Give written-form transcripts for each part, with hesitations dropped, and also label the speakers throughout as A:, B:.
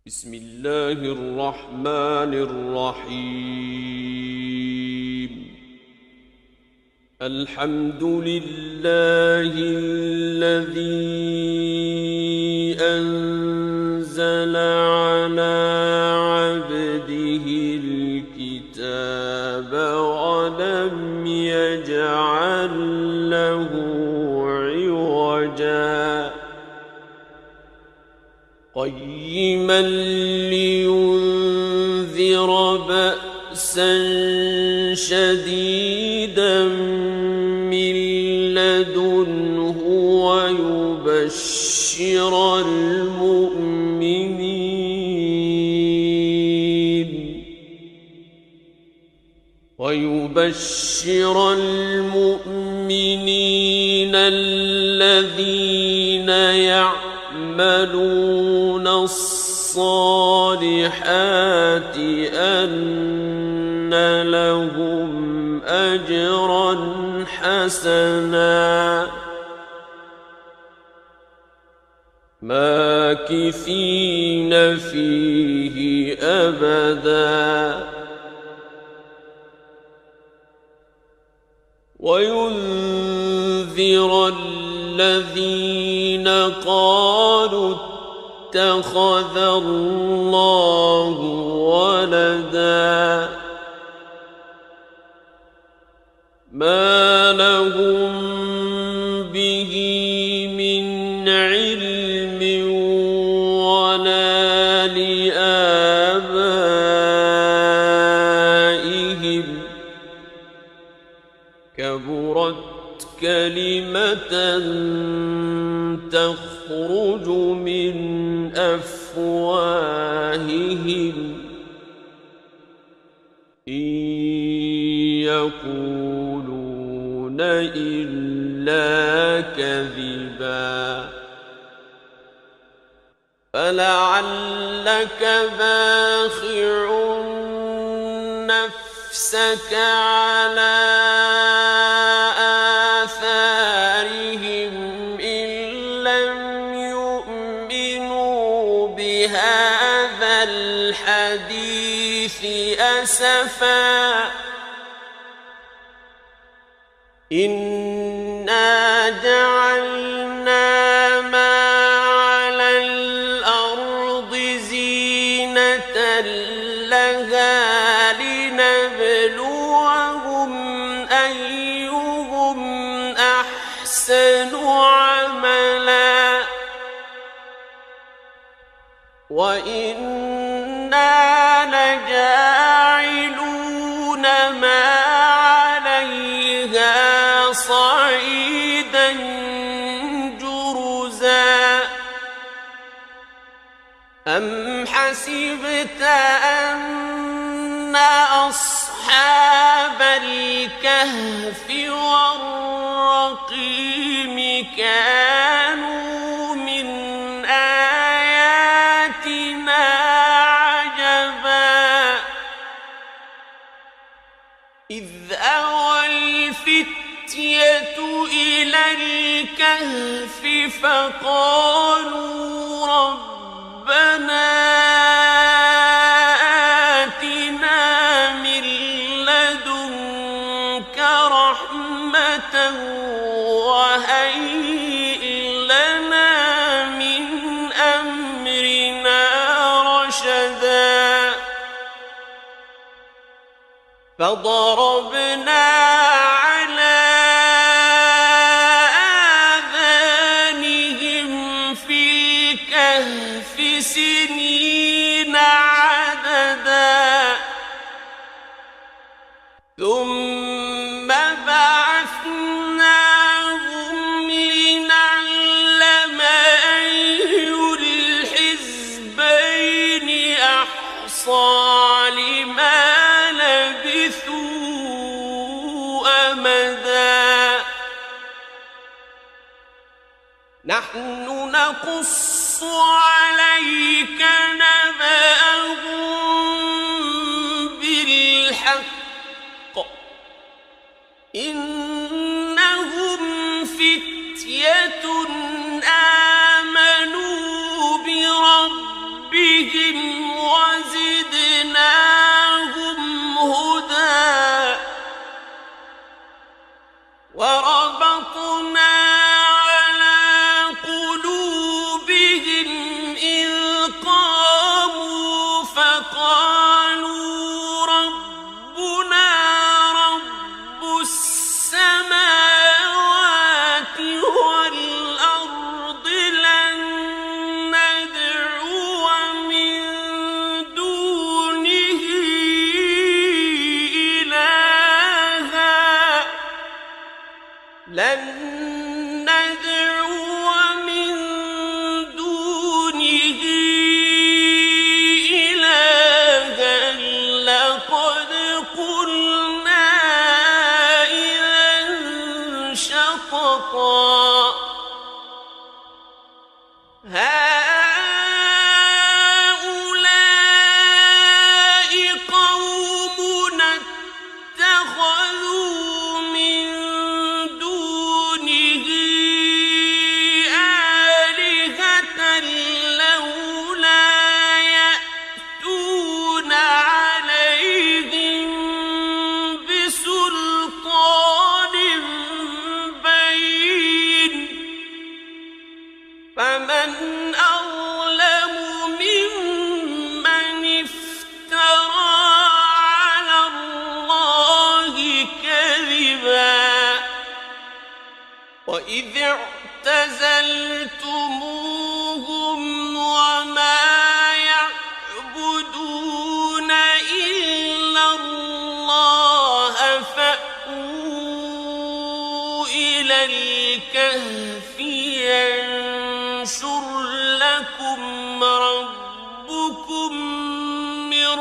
A: بسم الله الرحمن الرحيم. الحمد لله الذي أنزل على عبده الكتاب ولم يجعل له عوجا قيما لينذر بأسا شديدا من لدنه ويبشر المؤمنين الذين يعملون الصالحات أن لهم أجرا حسنا ماكثين فيه أبدا وينذر الذين قالوا اتخذ الله ولدا ما لهم به من علم ولا لآبائهم كبرت كلمة تخرج من أفواههم إن يقولون إلا كذبا فلعلك باخع نفسك على آثارهم إن لم يؤمنوا بهذا الحديث أسفا إنا جعلنا ما على الأرض زينة لها لنبلوهم أيهم أحسن عملا وإنا لجاعلون ما عليها صعيدا جرزا أم حسبت أن أصحاب الكهف والرقيم كانوا من آياتنا عجبا إذ أوى الفتية إلى الكهف فقالوا ربنا آتنا من لدنك رحمة وهيئ لنا من أمرنا رشدا فضربنا على آذانهم في الكهف سنين عددا ثم بعثناهم لنعلم أي الحزبين أحصى لما لبثوا أمدا نحن نقص عليك نبأهم بالحق إنهم فتية آمنوا بربهم وإذ اعتزلتموهم وما يعبدون إلا الله فأووا إلى الكهف ينشر لكم ربكم من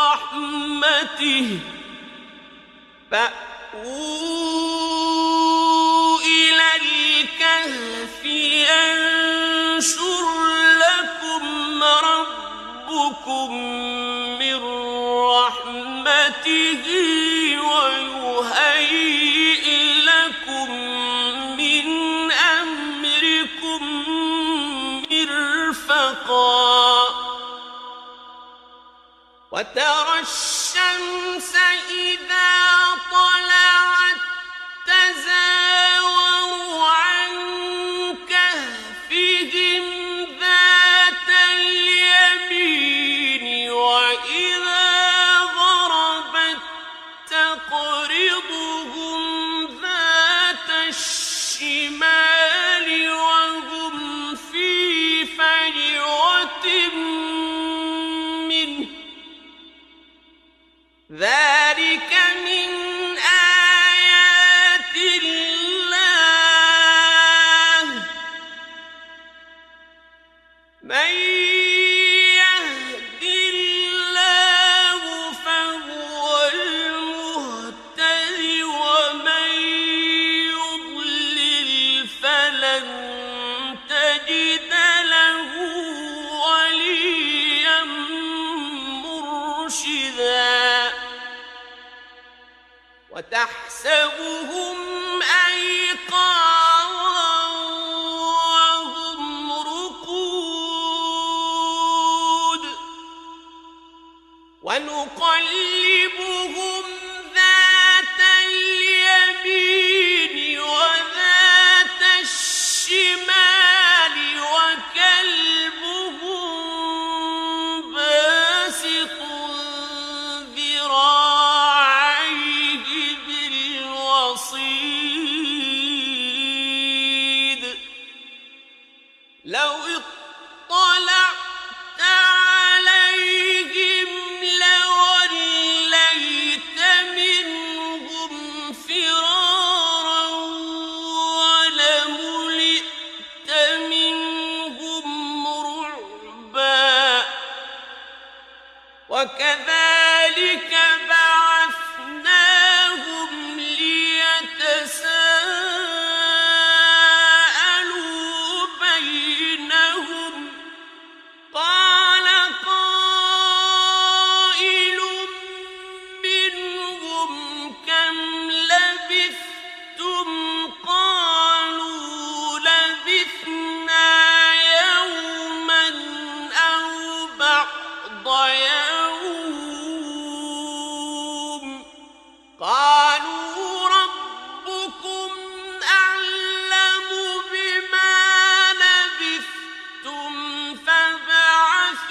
A: رحمته فأووا إلى الكهف ينشر لكم ربكم من رحمته ويهيئ لكم من أمركم مرفقا وترى الشمس إذا طلعت تزاور عن كهفهم ذات اليمين وإذا غربت تقرضهم ذات الشمال وهم في فجوة منه ذلك من آيات الله من يهد الله فهو المهتد ومن يضلل فلن تجد له وليا مرشدا وتحسبهم أيقاظا وهم رقود ونقلبهم ذات اليمين وذات الشمال وكلبهم باسط ذراعيه بالوصيد لو اطلعت عليهم لوليت منهم فرارا ولملئت منهم رعبا وكذلك بعثناهم ليتساءلوا بينهم قال قائل منهم كم لبثتم قالوا لبثنا يوما أو بعض يوم قالوا ربكم أعلم بما لبثتم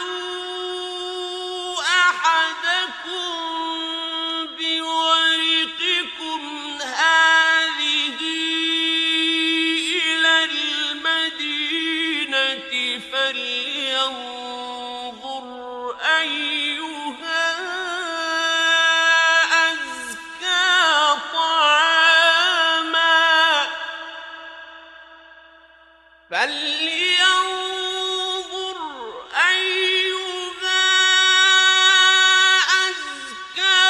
A: فابعثوا أحدكم بورقكم هذه إلى المدينة فلينظر أيها أزكى طعاما فلينظر أيها أزكى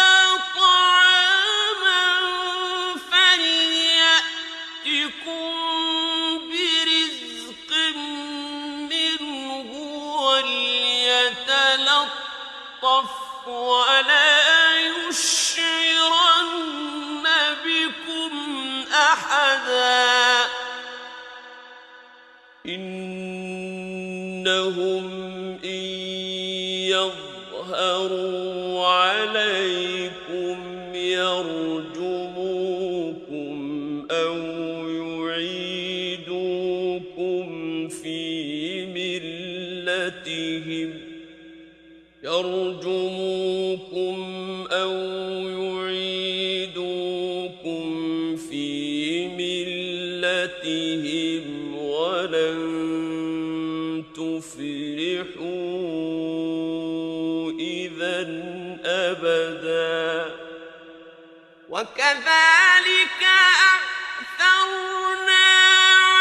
A: طعاما فليأتكم برزق منه وليتلطف ولا يشعرن بكم أحدا إنهم إن يظهروا عليكم يرجموكم أو يعيدوكم في ملتهم أبدا
B: وكذلك أعثرنا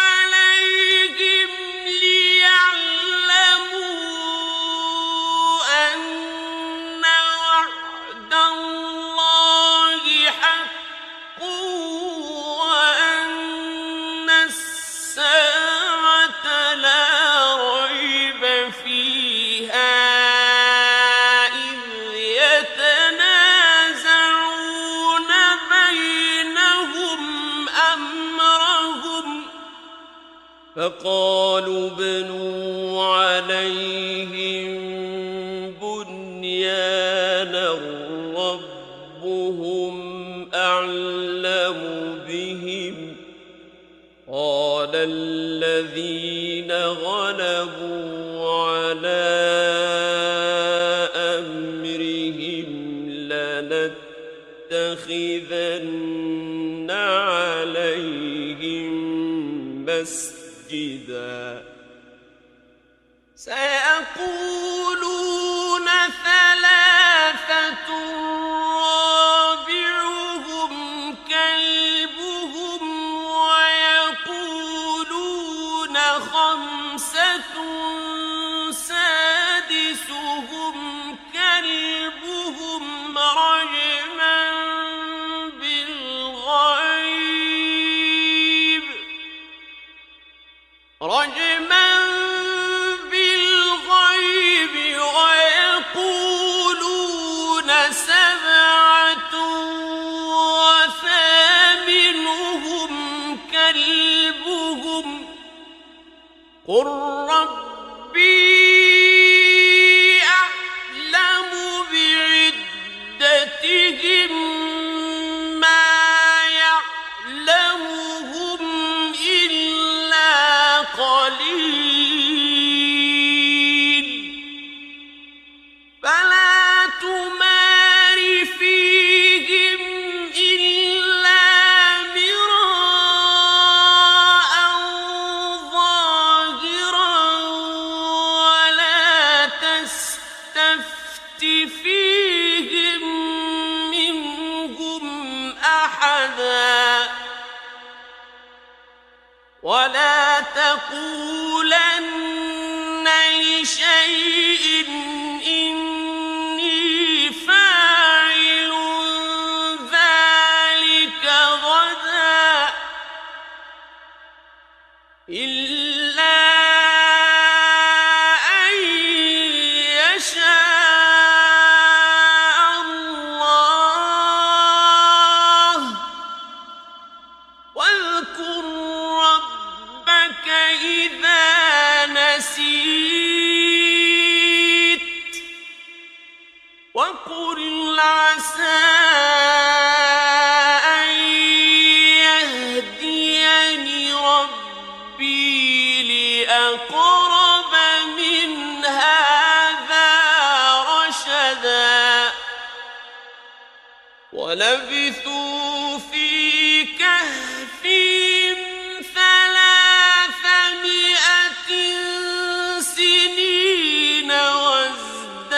B: عليهم ليعلموا أن وعد الله حق وأن الساعة لا ريب فيها إذ يتنازعون بينهم أمرهم
A: فقالوا ابنوا عليهم بنيانا ربهم أعلم بهم قال الذين غلبوا على أمرهم لنتخذن عليهم مسجدا
B: سيقولون ثلاثة رابعهم كلبهم ويقولون خمسة سادسهم كلبهم رجما بالغيب ويقولون سبعة وثامنهم كلبهم قل ربي أعلم بعدتهم ما يعلمهم إلا قليل فلا تمار فيهم إلا مراء ظاهرا ولا تستفت فيهم منهم أحدا ولا تقولن لشيء إني فاعل ذلك غدا إلا أن يشاء الله واذكر ربك إذا نسيت وقل عسى أن يهديني ربي لأقرب من هذا رشدا ولبثوا في كهفهم 300 سنين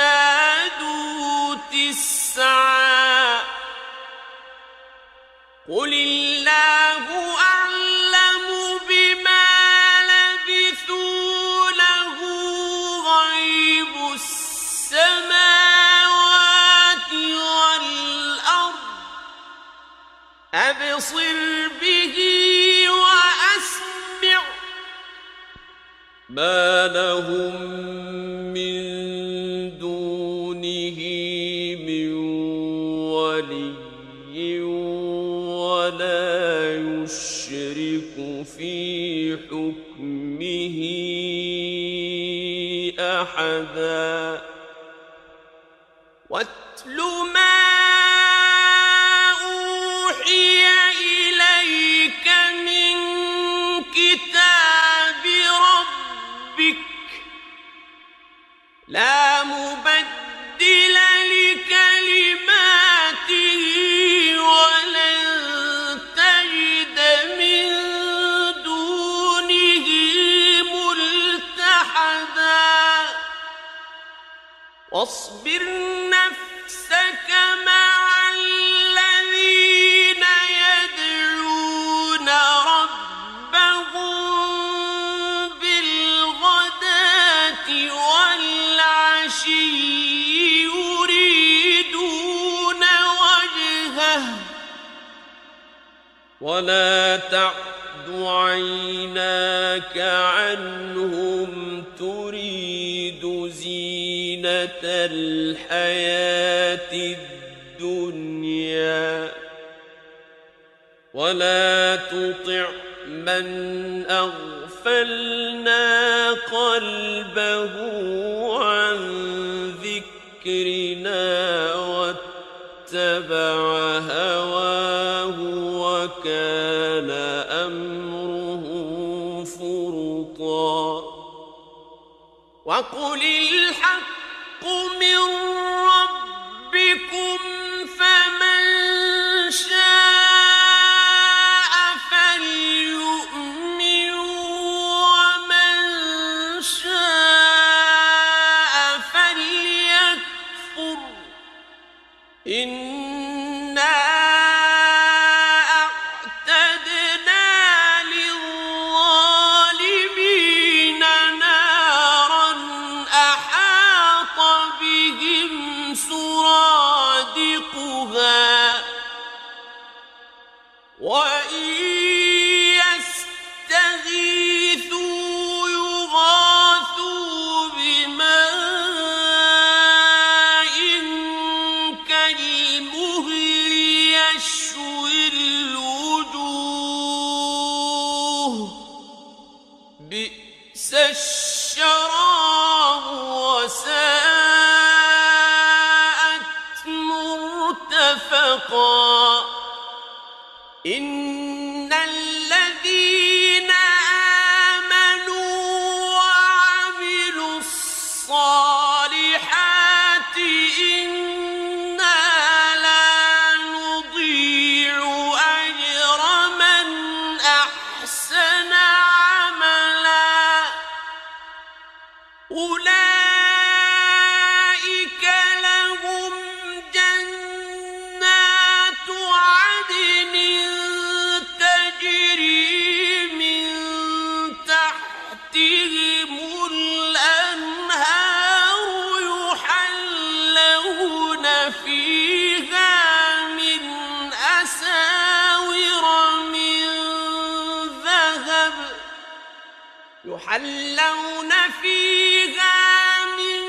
B: وازدادوا 9 قل الله أعلم بما لبثوا له غيب السماوات والأرض أبصر به وأسمع
A: ما لهم من دونه من ولي ولا يشرك في حكمه أحدا
B: واتل ما أوحي إليك من كتاب ربك لا مبدل لكلماته ولن تجد من دونه ملتحدا واصبر نفسك مع الذين يدعون ربهم بالغداة والعشي يريدون وجهه
A: ولا تعد عيناك عنهم تريد زينة الحياة الدنيا ولا تطع من أغفلنا قلبه عن ذكرنا واتبع هواه وكان أمره فرطا
B: وقل الحق من ربكم فمن شاء فليؤمن ومن شاء فليكفر إنا أعتدنا للظالمين نارا أحاط بهم سرادقها وإن يستغيثوا يغاثوا بماء كالمهل يشوي الوجوه بئس الشراب وساءت مرتفقا إن الذين آمنوا وعملوا الصالحات إنا لا نضيع أجر من أحسن عملا أولئك لهم جنات عدن تجري من تحتهم الأنهار يحلون فيها من أساور من ذهب يحلون فيها من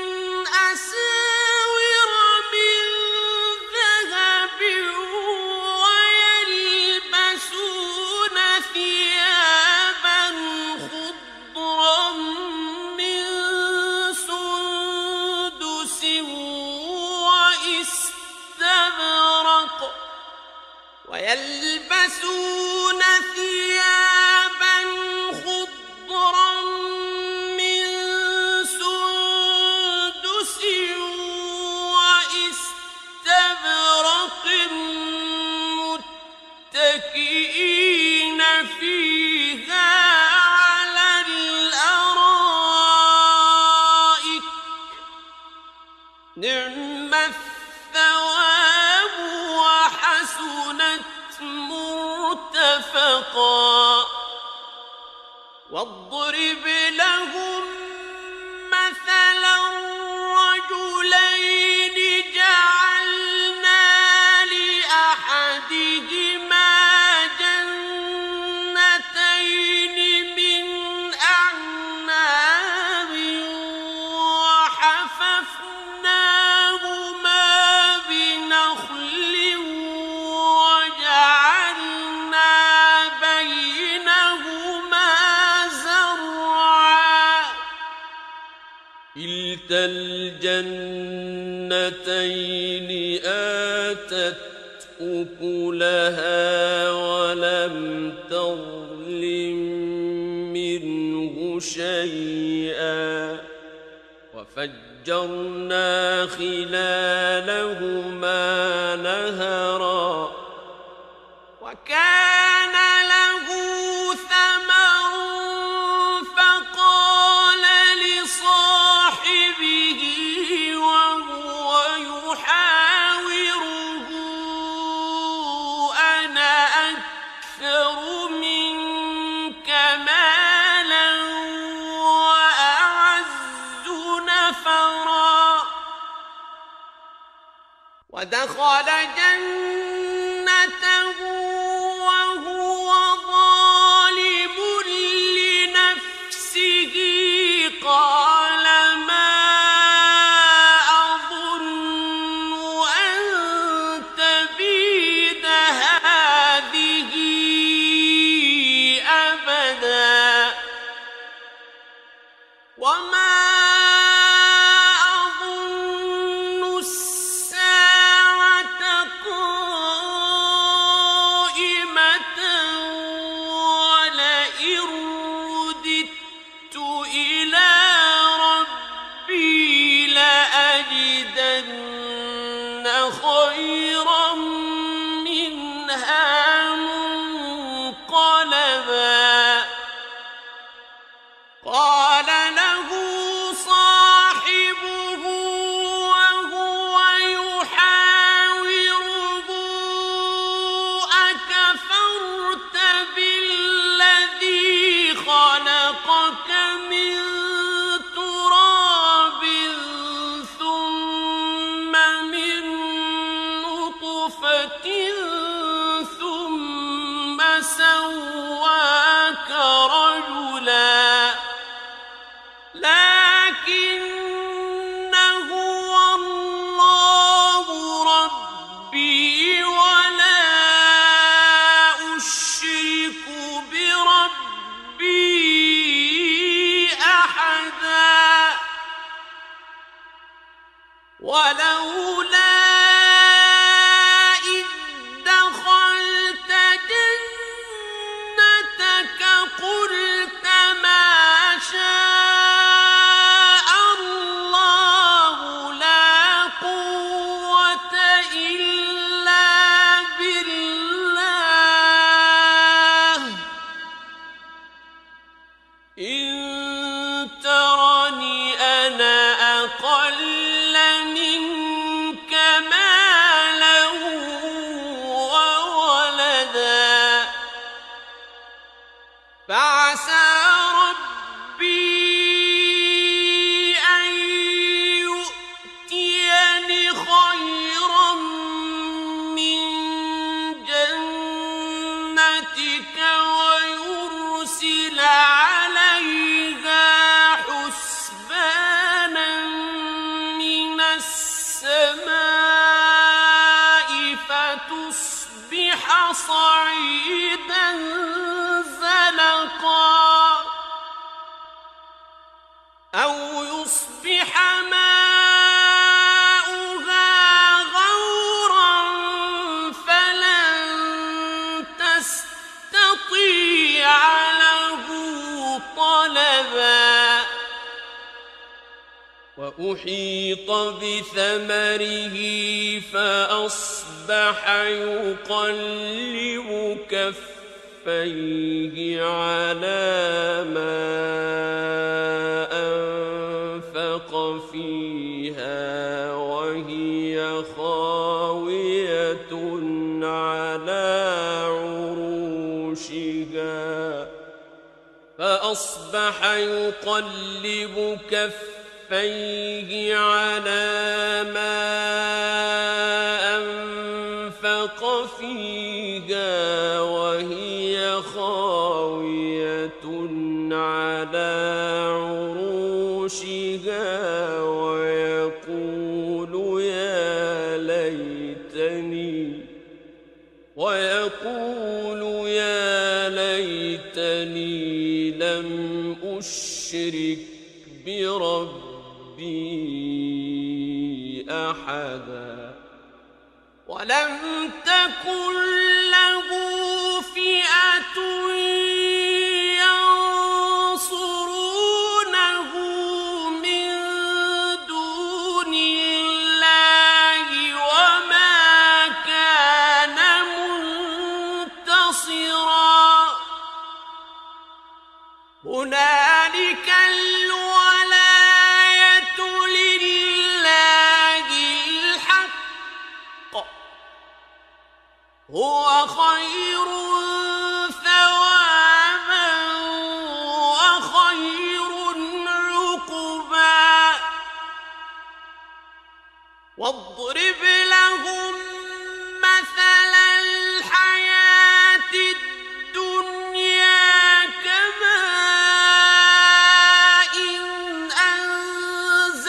B: أساور من ذهب ويلبسون ثيابا خضرا من سندس واستبرق ويلبسون ثيابا خضرا من سندس واستبرق متكئين فيها على الأرائك نعم الثواب وحسنت مرتفقا واضرب لهم مثلا رجلين جعلنا لأحدهما جنتين من أعناب وحففناهما بنخل وجعلنا بينهما زرعا كلتا الجنتين آتت أكلها ولم تظلم منه شيئا وفجرنا خلالهما نهرا وكان له ثمر فقال لصاحبه وهو يحاوره ودخل جنته وهو ظالم لنفسه قال ما أظن أن تبيد هذه أبدا وما خيرا منها منقلبا قال له صاحبه وهو يحاوره أكفرت بالذي خلقك من تراب ثم من نطفة ثم سواك رجلا لكن هو الله ربي ولا أشرك بربي أحدا ولولا إذ دخلت جنتك قلت ما شاء الله لا قوة إلا بالله إن ترني أنا أقل منك مالا وولدا فعسى ربي أن يؤتيني خيرا من جنتك ويرسل عليها حسبانا من السماء فتصبح صعيدا زلقا أو يصبح ماؤها غورا فلن تستطيع له طلبا وأحيط بثمره فأصبح يقلب كفيه على ما أنفق فيها وهي خاوية على عروشها فأصبح يقلب كفيه على ما أنفق فيها وهي خاوية على عروشها ويقول يا ليتني لم أشرك بربي أحدا ولم تكن له فئة ينصرونه من دون الله وما كان منتصرا هنالك الولاية لله الحق هو خير ثوابا وخير عقبا واضرب لهم مثل الحياة الدنيا كماء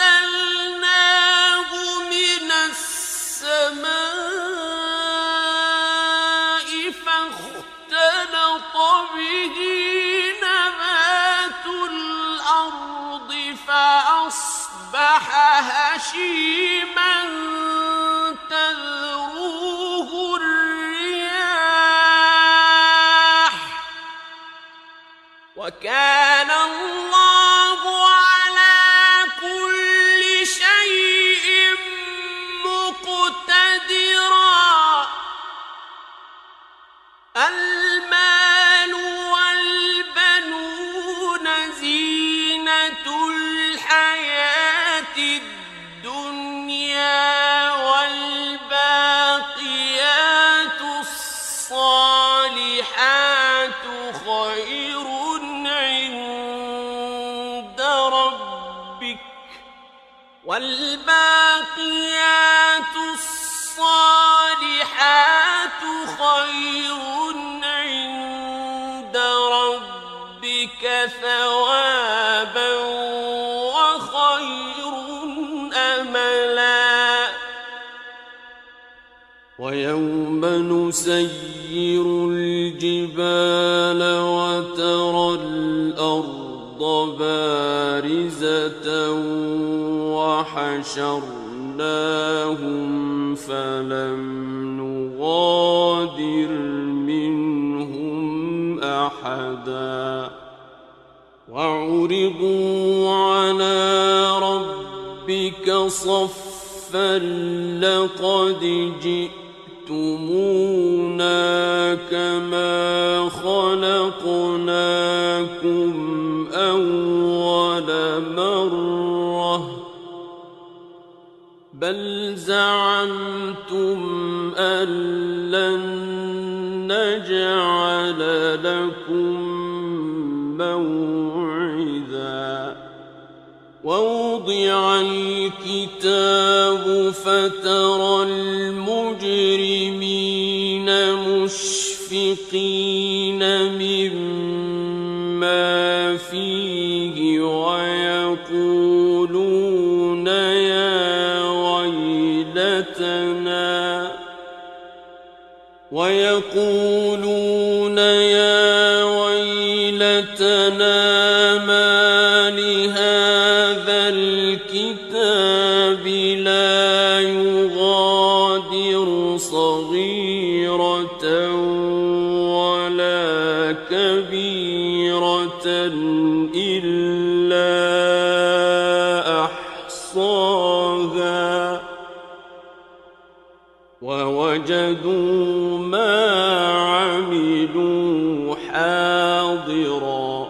B: أنزلناه من السماء فاختلط به نبات الأرض فأصبح هشيما تذروه الرياح وكان الله على كل شيء مقتدرا. المال والبنون زينة الحياة الدنيا والباقيات الصالحات خير عند ربك والباقيات الصالحات خير عند ربك ثوابا وخير أملا.
A: ويوم نسير الجبال وترى الأرض بارزة وحشرناهم فلم نغادر منهم أحدا وعرضوا على ربك صفا لقد جئتمونا كما خلقناكم أول مرة بل زعمتم أن لن نجعل لكم موعدا. ووضع الكتاب فترى المجرمين مشفقين مما فيه ويقولون يا ويلتنا ما لهذا الكتاب لا يغادر صغيرة ولا كبيرة إلا أحصاها ووجدوا ما عملوا حاضرا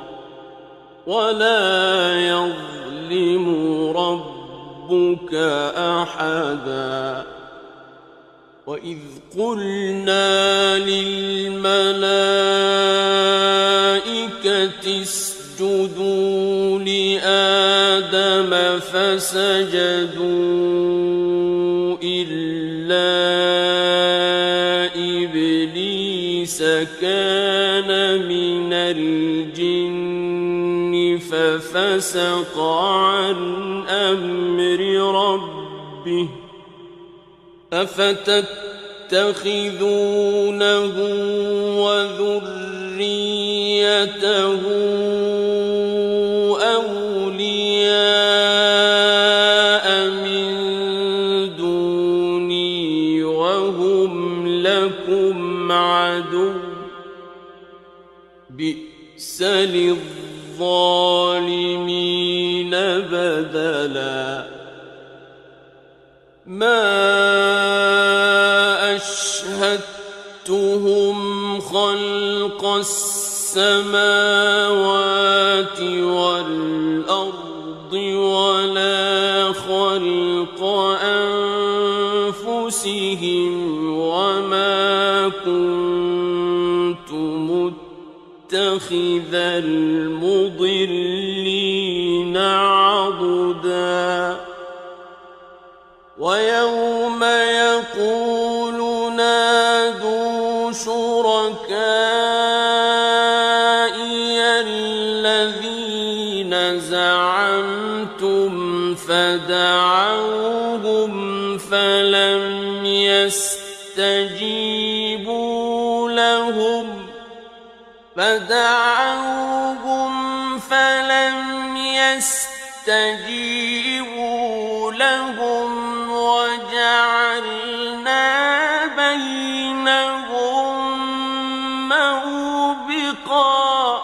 A: ولا يظلم ربك أحدا. وإذ قلنا للملائكة اسجدوا لآدم فسجدوا إلا إبليس كان من الجن ففسق عن أمر ربه أفتتخذونه وذريته أولياء من دوني وهم لكم عدو بئس للظالمين بدلا. ما أشهدتهم خلق السماوات والأرض ولا خلق أنفسهم وما كنت متخذ المضلين عضدا ويوم يقول نادوا شركائي الذين زعمتم فدعوهم فلم يستجيبوا لهم وجعلنا بينهم موبقا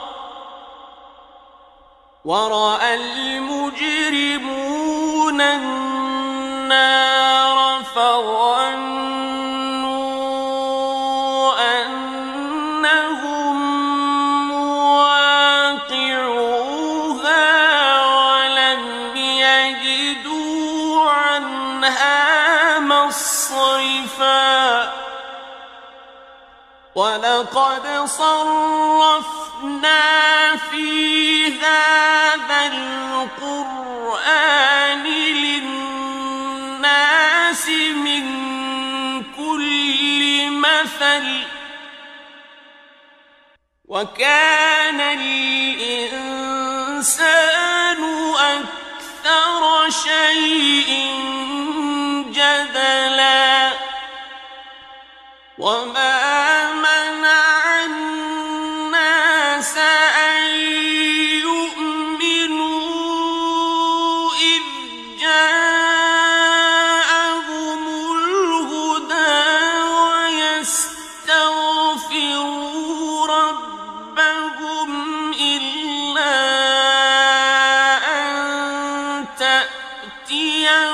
A: ورأى المجرمون النار فظنوا أنهم مواقعوها ولم يجدوا عنها مصرفا ولقد صرفنا في هذا القرآن للناس من كل مثل وكان الإنسان أكثر شيء جدلا وما منع الناس أن يؤمنوا إذ جاءهم الهدى ويستغفروا ربهم إلا أن تأتيهم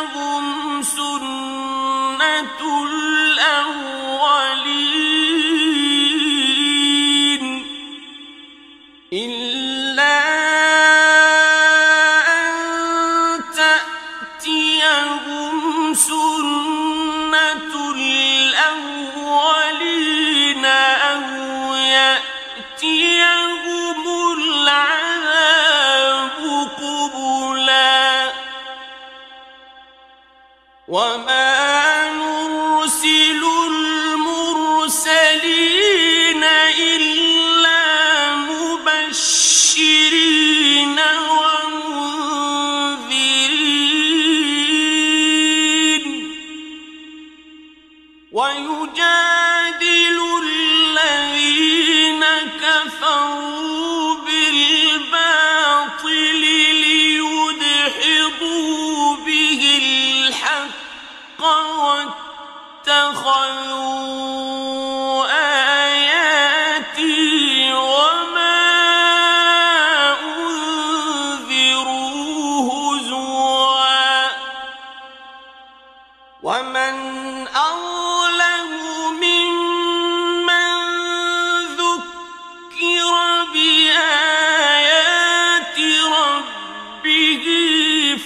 A: سنة الأولين إلا أن تأتيهم سنة الأولين أو يأتيهم العذاب قبلا وما نرسل المرسلين إلا مبشرين ومنذرين ويجادل الذين كفروا بالباطل ليدحضوا به الحق واتخذوا آياتي وما أنذروا هزوا ومن أظلم ممن ذكر بآيات ربه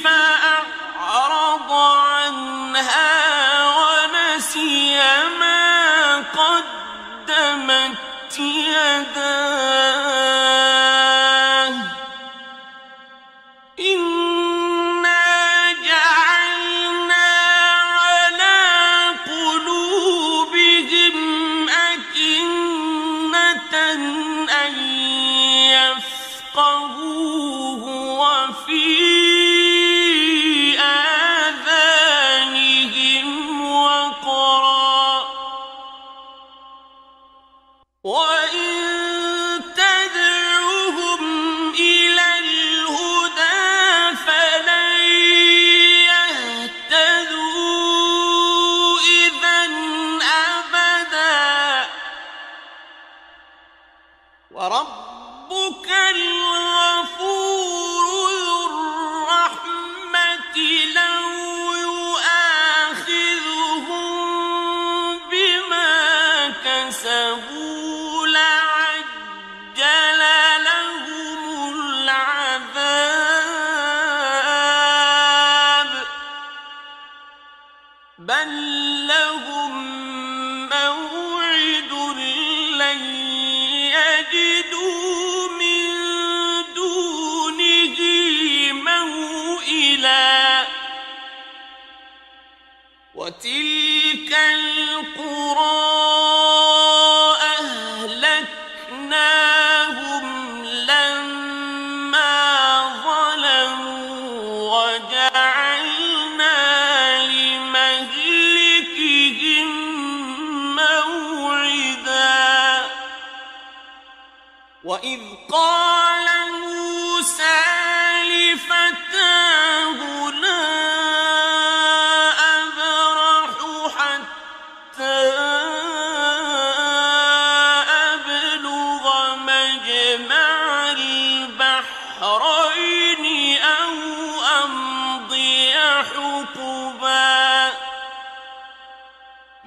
A: فأعرض عنها ونسي ما قدمت يداه إنا جعلنا على قلوبهم أكنة أن يفقهوه وفي آذانهم وقرا وإن تدعوهم إلى الهدى فلن يهتدوا إذا أبدا وربك الغفور ذو الرحمة لو يؤاخذهم بما كسبوا لعجل لهم العذاب بل لهم موعد لن يجدوا من دونه موئلا
B: وتلك القرى أهلكناهم لما ظلموا وجعلنا لمهلكهم موعدا وإذ قال موسى لفتاه لا أبرح حتى أبلغ مجمع البحرين أو أمضي حقبا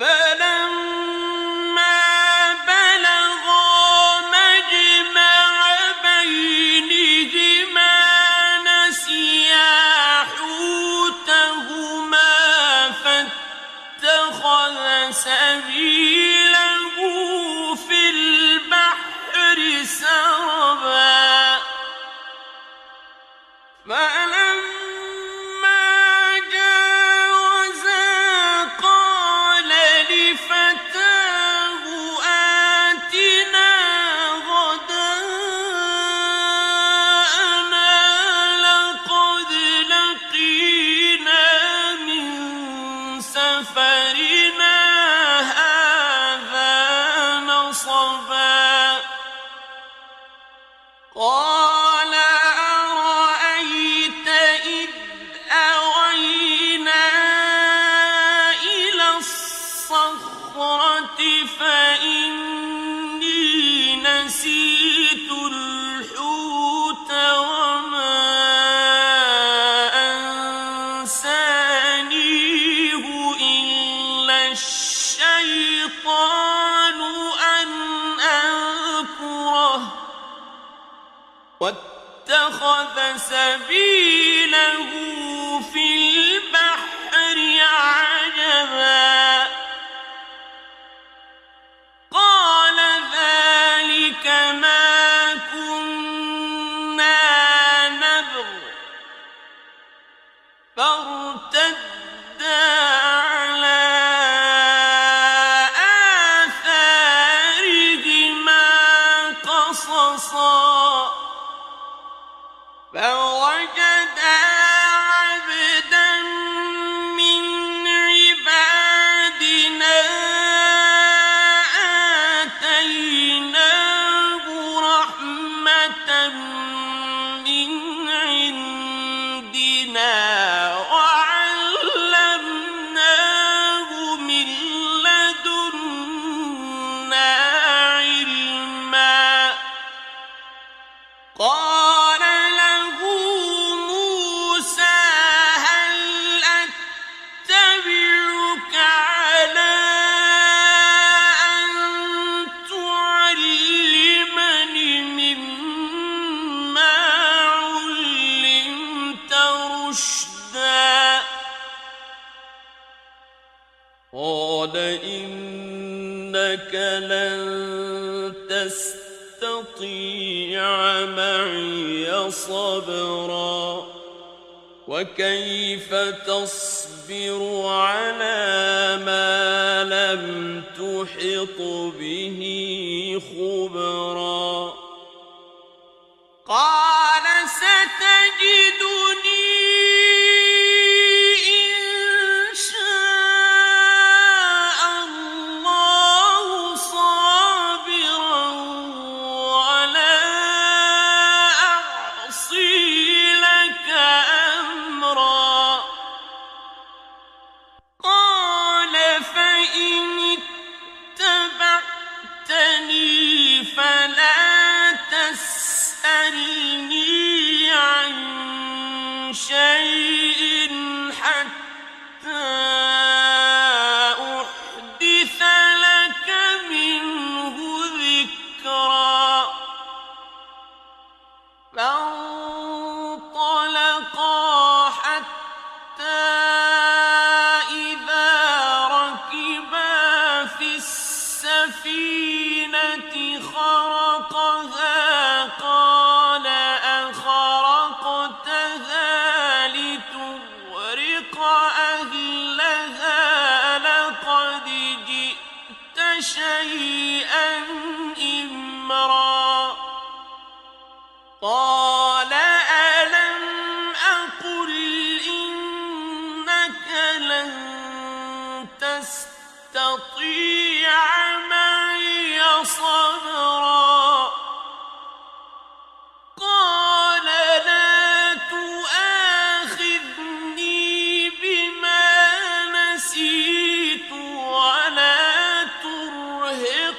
B: فلما بلغا مجمع بينهما نسيا حوتهما فاتخذ سبيله في البحر سربا فلما جاوزا قال لفتاه آتنا غداءنا لقد لقينا من سفرنا هذا نصبا قال أرأيت إذ أوينا إلى الصخرة فإني نسيت الحوت وما أنسانيه إلا الشيطان أن أذكره واتخذ سبيله في البحر عجبا قال ذلك ما كنا نبغ فارتدا على آثارهما قصصا فوجدا عبدا من عبادنا آتيناه رحمة من عندنا وعلمناه من لدنا علما قال له موسى هل أتبعك على أن تعلمني مما علمت رشدا قال إنك لن تستطيع معي صبرا وكيف تصبر على ما لم تحط به خبرا قال ستجدني إن شاء الله صابرا ولا أعصي لك أمرا قال فإن اتبعتني فلا تسألني عن شيئا إمرا قال ألم أقل إنك لن تستطيع معي صبرا قال لا تؤاخذني بما نسيت ولا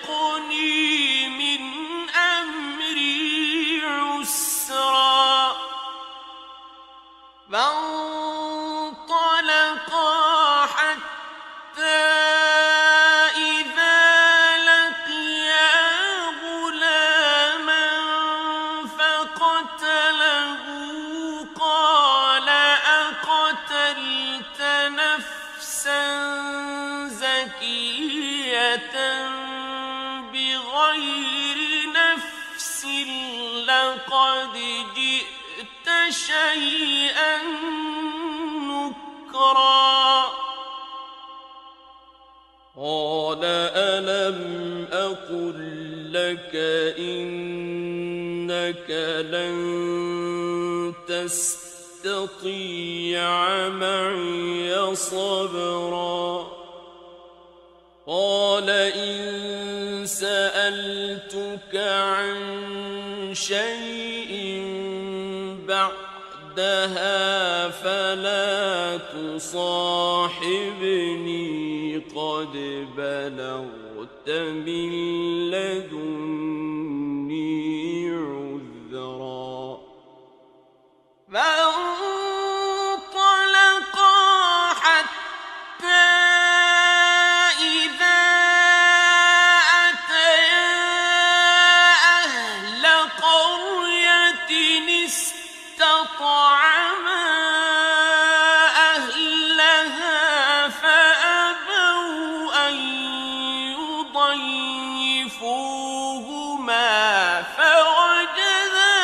B: ترهقني من أمري عسرا فانطلقا حتى إذا لقيا غلاما فقتله قال أقتلت نفسا زكية بغير نفس لقد جئت شيئا نكرا قال ألم أقل لك إنك لن تستطيع معي صبرا قال إن سألتك عن شيء بعدها فلا تصاحبني قد بلغت من لدني عذرا فانطلقا حتى إذا أتيا أهل قرية استطعما أهلها فأبوا أن يضيفوهما فوجدا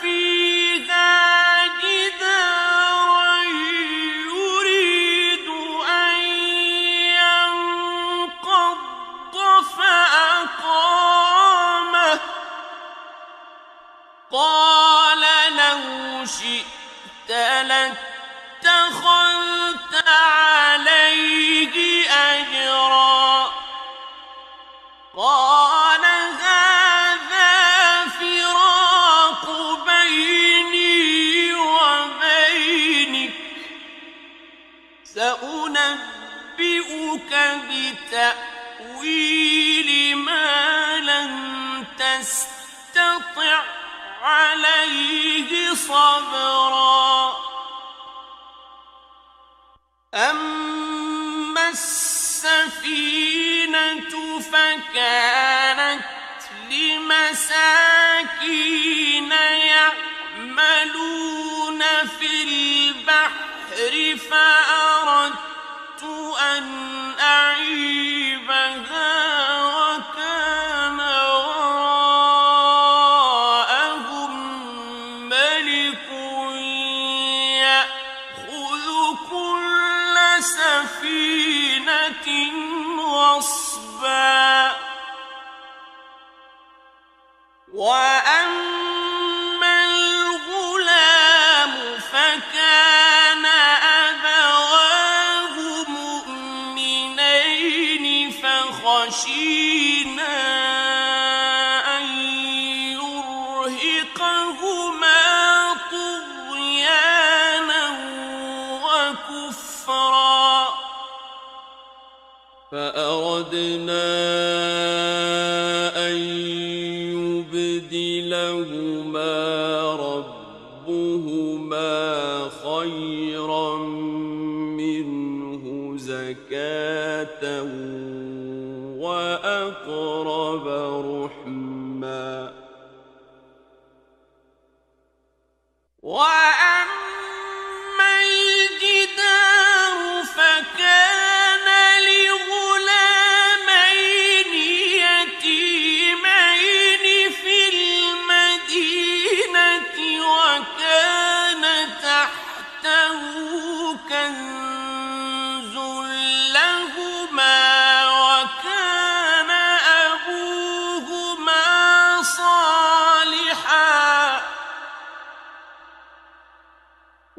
B: فيها جدارا يريد أن ينقض فأقامه قال لو شئت لاتخذت عليه أجرا قال هذا فراق بيني وبينك سأنبئك بتأويل ما لم تستطع عليه صبرا أما السفينة فكانت لمساكين يعملون في البحر فأردت أن أعيبها وكان وراءهم ملك يأخذ كل سفينة غصبا وأما الغلام فكان أبواه مؤمنين فخشينا أن يرهقهما طغيانا وكفرا فأردنا أن يبدلهما ربهما خيرا منه زكاة وأقرب رحما وأما الجدار فكان لغلامين يتيمين في المدينة وكان تحته كنز لهما وكان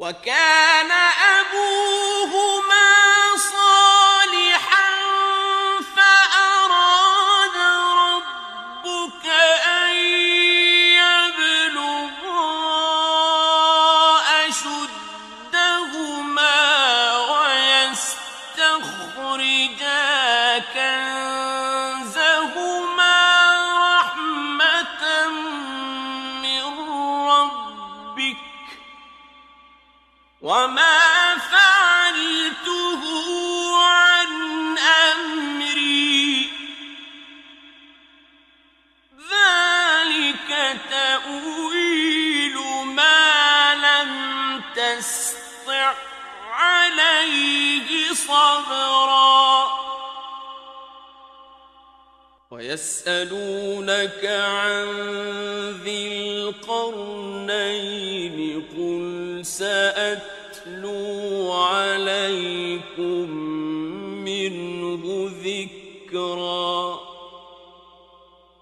B: وكان أبوهما صالحا فأراد ربك أن يبلغا أشدهما ويستخرجا كنزهما رحمة من ربك وما فعلته عن أمري ذلك تأويل ما لم تسطع عليه صبرا ويسألونك عن ذي القرنين قل سأتلو عليكم منه ذكرا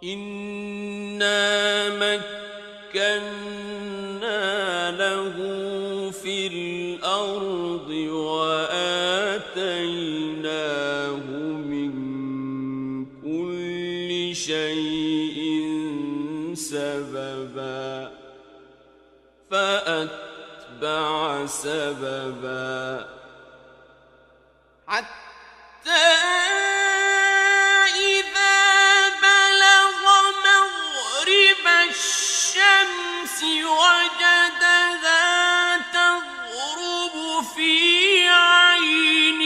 B: إنا مكنا له في الأرض وآتيناه من كل شيء سببا فأتبع سببا حتى إذا بلغ مغرب الشمس وجدها تغرب في عين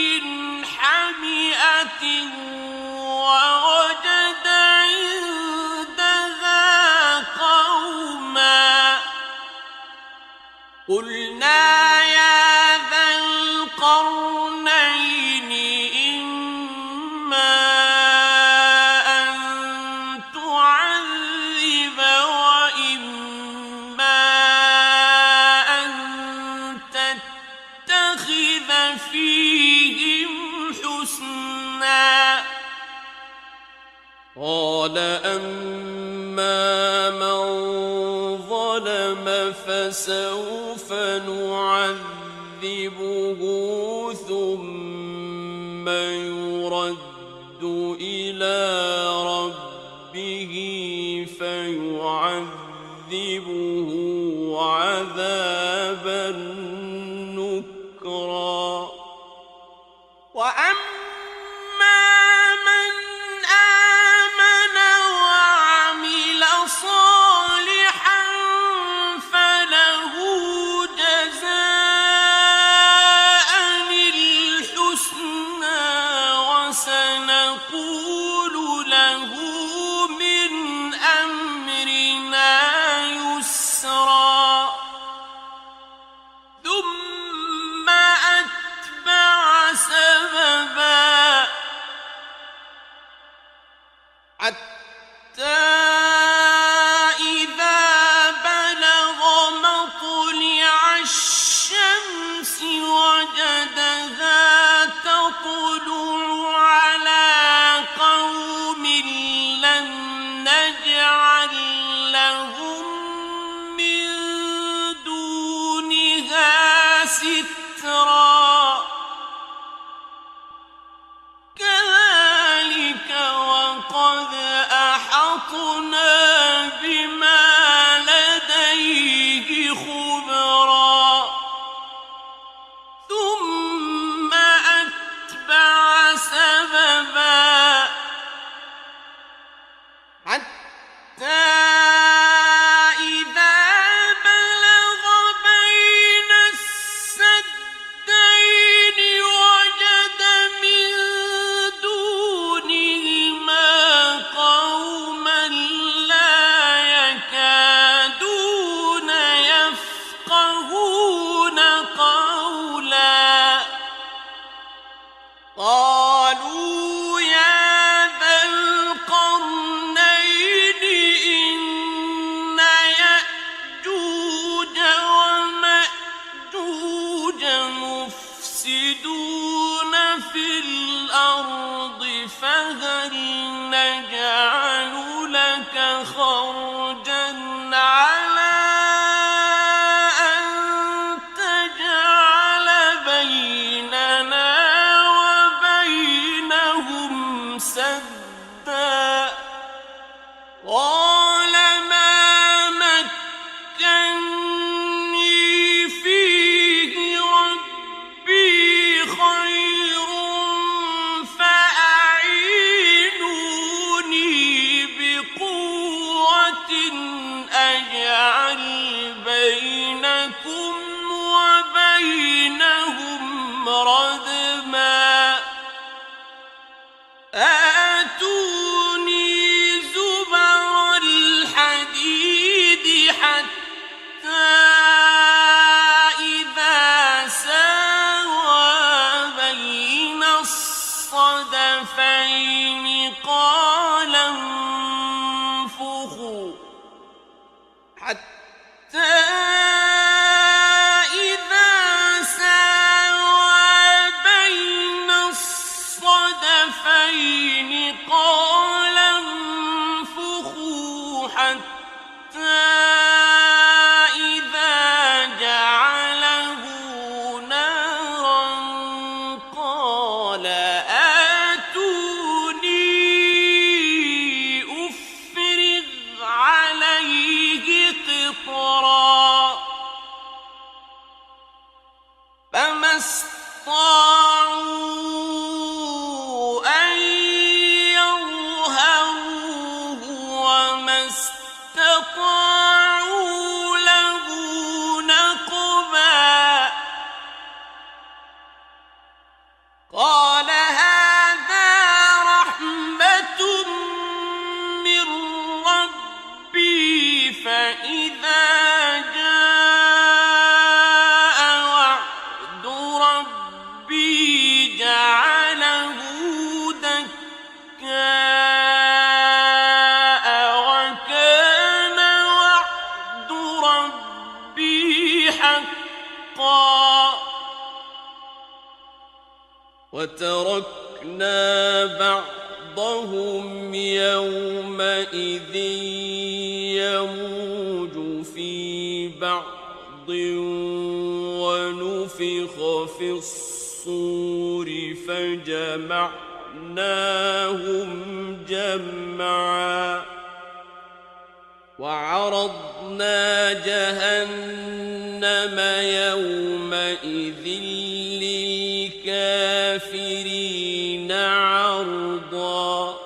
B: حمئة ووجد عندها قوما قلنا يا ذا القرنين إما أن تعذب وإما أن تتخذ فيهم حسنا قال أما من ظلم فسوف نعذبه ثم يرد إلى ربه فيعذبه عذابا نكرا وأما من آمن وعمل صالحا فله جزاء الحسنى وسنقول له من أمرنا يسرا ثم أتبع سببا حتى إذا بلغ مطلع الشمس وجدها تطلع على قوم لم نجعل لهم من دونها سترا كذلك وقد أحطنا بما لديه خبرا ثم أتبع سببا حتى إذا بلغ بين السدين وجد من دونهما قوما لا يكادون يفقهون قولا قالوا يا ذا القرنين إن يأجوج ومأجوج مفسدون في الأرض فهل نجعل لك خرجا على أن تجعل آتوني زبر الحديد حتى إذا ساوى بين الصدفين قال انفخوا حتى إذا ساوى بين الصدفين قال انفخوا حتى إذا جعله نارا قال آتوني أفرغ عليه قطرا فما استطاعوا أن يظهروه وما استطاعوا له نقبا قال هذا رحمة من ربي فإذا جاء وعد ربي جعله دكاء وكان وعد ربي حقا وتركنا بعضهم يومئذ يموج في بعض ونفخ في الصور فجمعناهم جمعا وعرضنا جهنم يومئذ للكافرين عرضا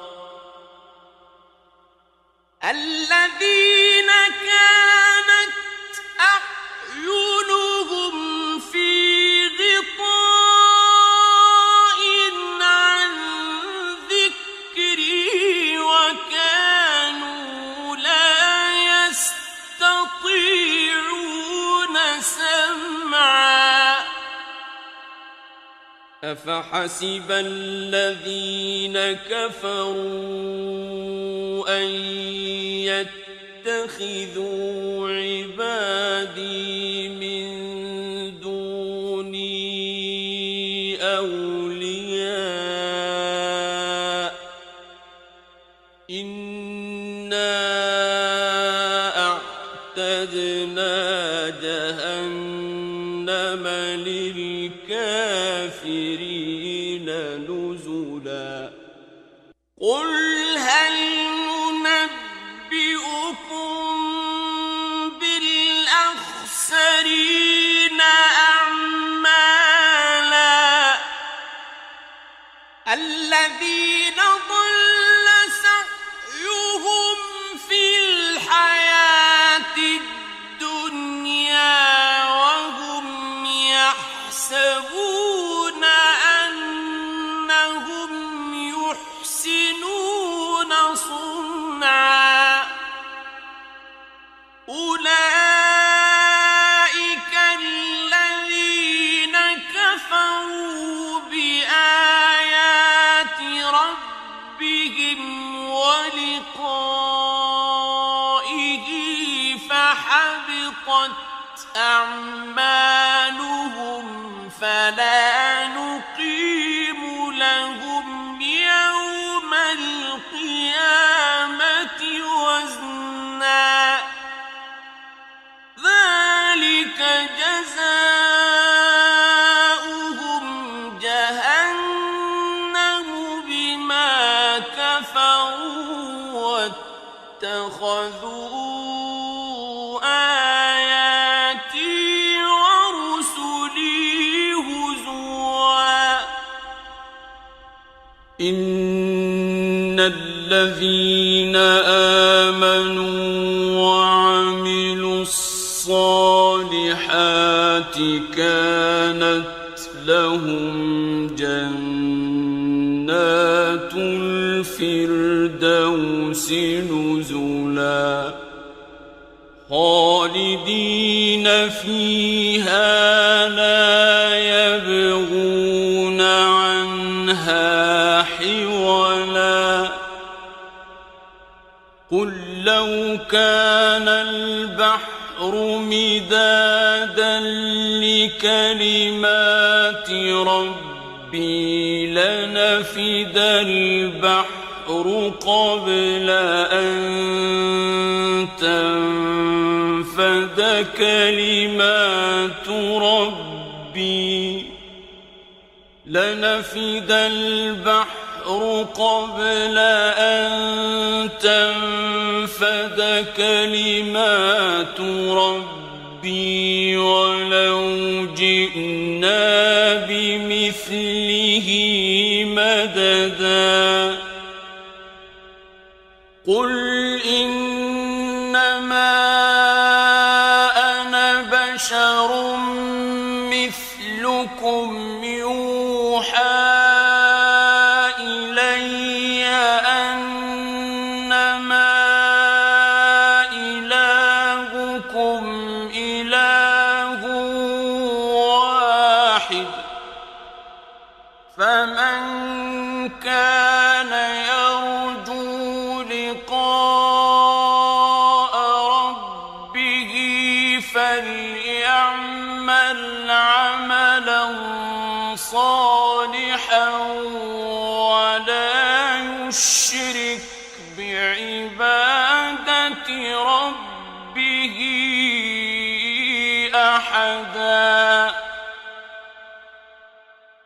B: الذين كانت أعينهم في غطاء عن ذكري وكانوا لا يستطيعون سمعا أفحسب الذين كفروا أن يتخذوا عبادي من دوني أولياء إنا أعتدنا جهنم للكافرين نزلا قل هل ننبئكم بالأخسرين أعمالا الذين ضل سعيهم في الحياة الدنيا وهم يحسبون أنهم يحسنون صنعا أولئك الذين كفروا بآيات ربهم ولقائه فحبطت أعمالهم فلا نقيم لهم يوم القيامة وزنا ذلك جزاؤهم جهنم بما كفروا واتخذوا آياتي ورسلي هزوا إن الذين آمنوا وعملوا الصالحات كانت لهم جنات جنة الفردوس نزلا خالدين فيها لا يبغون عنها حولا قل لو كان البحر مدادا لكلمات ربي لنفد البحر قبل أن تنفد كلمات ربي لنفد البحر قبل أن تنفد كلمات ربي ولو جئنا بمثله مددا قل إنما أنا بشر مثلكم يوحى إلي أنما إلهكم إله واحد فمن كان يرجو لقاء ربه فليعمل عملا صالحا ولا يشرك بعبادة ربه أحدا